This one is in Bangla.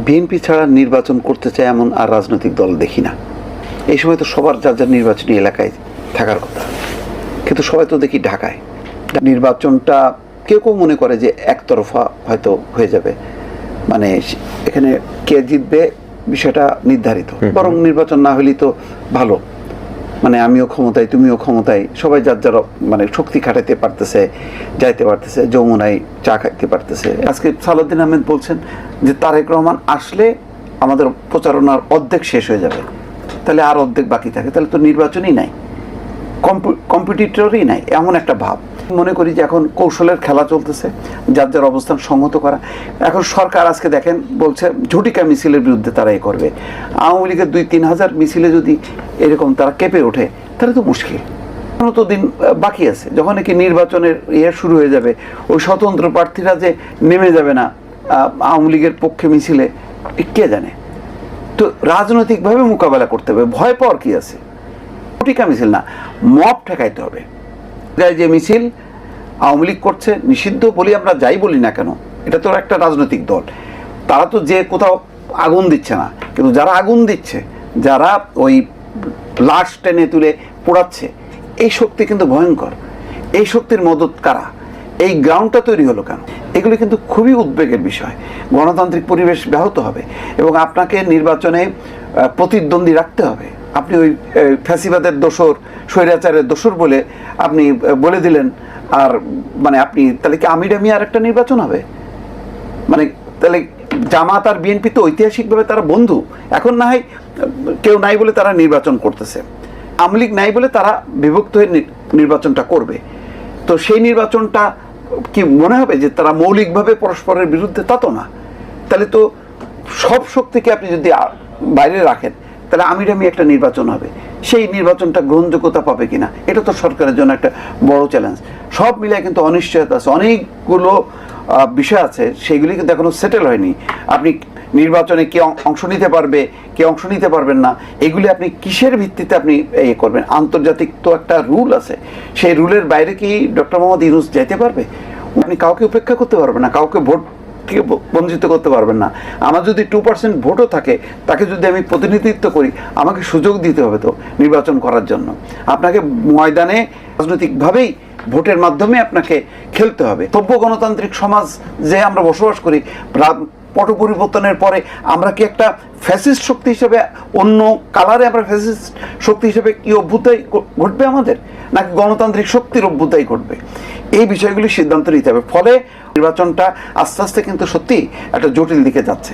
বিএনপি ছাড়া নির্বাচন করতে চায় এমন আর রাজনৈতিক দল দেখি না। এই সময় তো সবার যার যার নির্বাচনী এলাকায় থাকার কথা, কিন্তু সবাই তো দেখি ঢাকায়। নির্বাচনটা কেউ কেউ মনে করে যে একতরফা হয়তো হয়ে যাবে, মানে এখানে কে জিতবে বিষয়টা নির্ধারিত। বরং নির্বাচন না হলেই তো ভালো, মানে আমিও ক্ষমতায় তুমিও ক্ষমতায়, সবাই যার যার মানে শক্তি খাটাইতে পারতেছে, যাইতে পারতেছে, যমুনায় চা খাইতে পারতেছে। আজকে সালাউদ্দিন আহমেদ বলছেন যে তারেক রহমান আসলে আমাদের প্রচারণার অর্ধেক শেষ হয়ে যাবে, তাহলে আর অর্ধেক বাকি থাকে, তাহলে তো নির্বাচনই নাই, কম্পিটিটরই নাই, এমন একটা ভাব। মনে করি যে এখন কৌশলের খেলা চলতেছে, যার যার অবস্থান সংহত করা। এখন সরকার আজকে দেখেন বলছে ঝটিকা মিছিলের বিরুদ্ধে তারা এ করবে। আওয়ামী লীগের 2-3 হাজার মিছিলে যদি এরকম তারা কেঁপে ওঠে তাহলে তো মুশকিল। এখনো তো দিন বাকি আছে, যখন নাকি নির্বাচনের শুরু হয়ে যাবে, ওই স্বতন্ত্র প্রার্থীরা যে নেমে যাবে না আওয়ামী লীগের পক্ষে মিছিলে, কে জানে। তো রাজনৈতিকভাবে মোকাবেলা করতে হবে, ভয় পাওয়ার কি আছে? ঝটিকা মিছিল না, মব ঠেকাইতে হবে। যে মিছিল আওয়ামী লীগ করছে নিষিদ্ধ বলি আমরা, যাই বলি না কেন, এটা তো একটা রাজনৈতিক দল, তারা তো যে কোথাও আগুন দিচ্ছে না, কিন্তু যারা আগুন দিচ্ছে, যারা ওই লাশ টেনে তুলে পোড়াচ্ছে, এই শক্তি কিন্তু ভয়ঙ্কর। এই শক্তির মদত কারা? এই গ্রাউন্ডটা তৈরি হলো কেন? এগুলি কিন্তু খুবই উদ্বেগের বিষয়। গণতান্ত্রিক পরিবেশ ব্যাহত হবে এবং আপনাকে নির্বাচনে প্রতিদ্বন্দ্বী রাখতে হবে। আপনি ওই ফ্যাসিবাদের দোসর, স্বৈরাচারের দোসর বলে আপনি বলে দিলেন, আর মানে আপনি তাহলে কি আমিরামি আর একটা নির্বাচন হবে? মানে তাহলে জামাত আর বিএনপি তো ঐতিহাসিকভাবে তারা বন্ধু, এখন না হয় কেউ নাই বলে তারা নির্বাচন করতেছে, আওয়ামী লীগ নাই বলে তারা বিভক্ত হয়ে নির্বাচনটা করবে। তো সেই নির্বাচনটা কি মনে হবে যে তারা মৌলিকভাবে পরস্পরের বিরুদ্ধে? তা তো না। তাহলে তো সব শক্তিকে আপনি যদি বাইরে রাখেন, তাহলে আমিরামি একটা নির্বাচন হবে, সেই নির্বাচনটা গ্রহণযোগ্যতা পাবে কিনা, এটা তো সরকারের জন্য একটা বড় চ্যালেঞ্জ। সব মিলিয়ে কিন্তু অনিশ্চয়তা আছে, অনেকগুলো বিষয় আছে, সেইগুলি কিন্তু এখনো সেটেল হয়নি। আপনি নির্বাচনে কে অংশ নিতে পারবে, কে অংশ নিতে পারবেন না, এগুলি আপনি কিসের ভিত্তিতে আপনি এ করবেন? আন্তর্জাতিক তো একটা রুল আছে, সেই রুলের বাইরে কি ডক্টর মোহাম্মদ ইউনূস যেতে পারবে? আপনি কাউকে উপেক্ষা করতে পারবেন না, কাউকে ভোট থেকে বঞ্চিত করতে পারবেন না। আমার যদি 2% ভোটও থাকে, তাকে যদি আমি প্রতিনিধিত্ব করি, আমাকে সুযোগ দিতে হবে তো নির্বাচন করার জন্য। আপনাকে ময়দানে রাজনৈতিকভাবেই ভোটের মাধ্যমে আপনাকে খেলতে হবে। সভ্য গণতান্ত্রিক সমাজ যে আমরা বসবাস করি, পট পরিবর্তনের পরে আমরা কি একটা ফ্যাসিস্ট শক্তি হিসেবে, অন্য কালারে আমরা ফ্যাসিস্ট শক্তি হিসেবে কি অভ্যুদয় ঘটবে আমাদের, নাকি গণতান্ত্রিক শক্তির অভ্যুদয় ঘটবে? এই বিষয়গুলি সিদ্ধান্ত নিতে হবে। ফলে নির্বাচনটা আস্তে আস্তে কিন্তু সত্যি একটা জটিল দিকে যাচ্ছে।